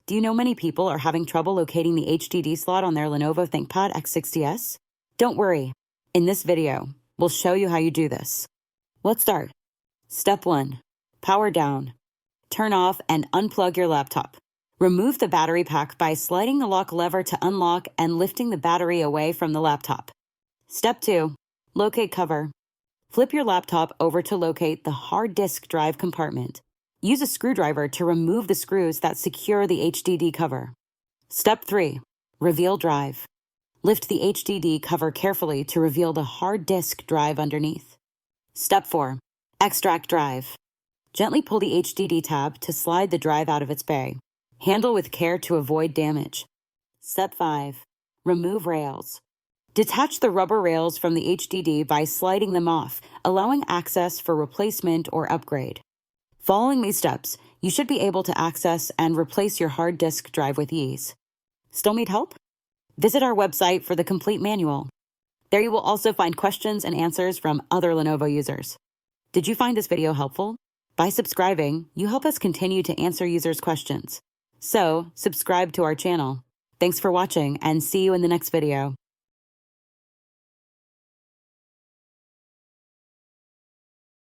Do you know many people are having trouble locating the HDD slot on their Lenovo ThinkPad X60s? Don't worry. In this video, we'll show you how you do this. Let's start. Step 1. Power down. Turn off and unplug your laptop. Remove the battery pack by sliding the lock lever to unlock and lifting the battery away from the laptop. Step 2. Locate cover. Flip your laptop over to locate the hard disk drive compartment. Use a screwdriver to remove the screws that secure the HDD cover. Step 3. Reveal drive. Lift the HDD cover carefully to reveal the hard disk drive underneath. Step 4. Extract drive. Gently pull the HDD tab to slide the drive out of its bay. Handle with care to avoid damage. Step 5. Remove rails. Detach the rubber rails from the HDD by sliding them off, allowing access for replacement or upgrade. Following these steps, you should be able to access and replace your hard disk drive with ease. Still need help? Visit our website for the complete manual. There you will also find questions and answers from other Lenovo users. Did you find this video helpful? By subscribing, you help us continue to answer users' questions. So, subscribe to our channel. Thanks for watching and see you in the next video.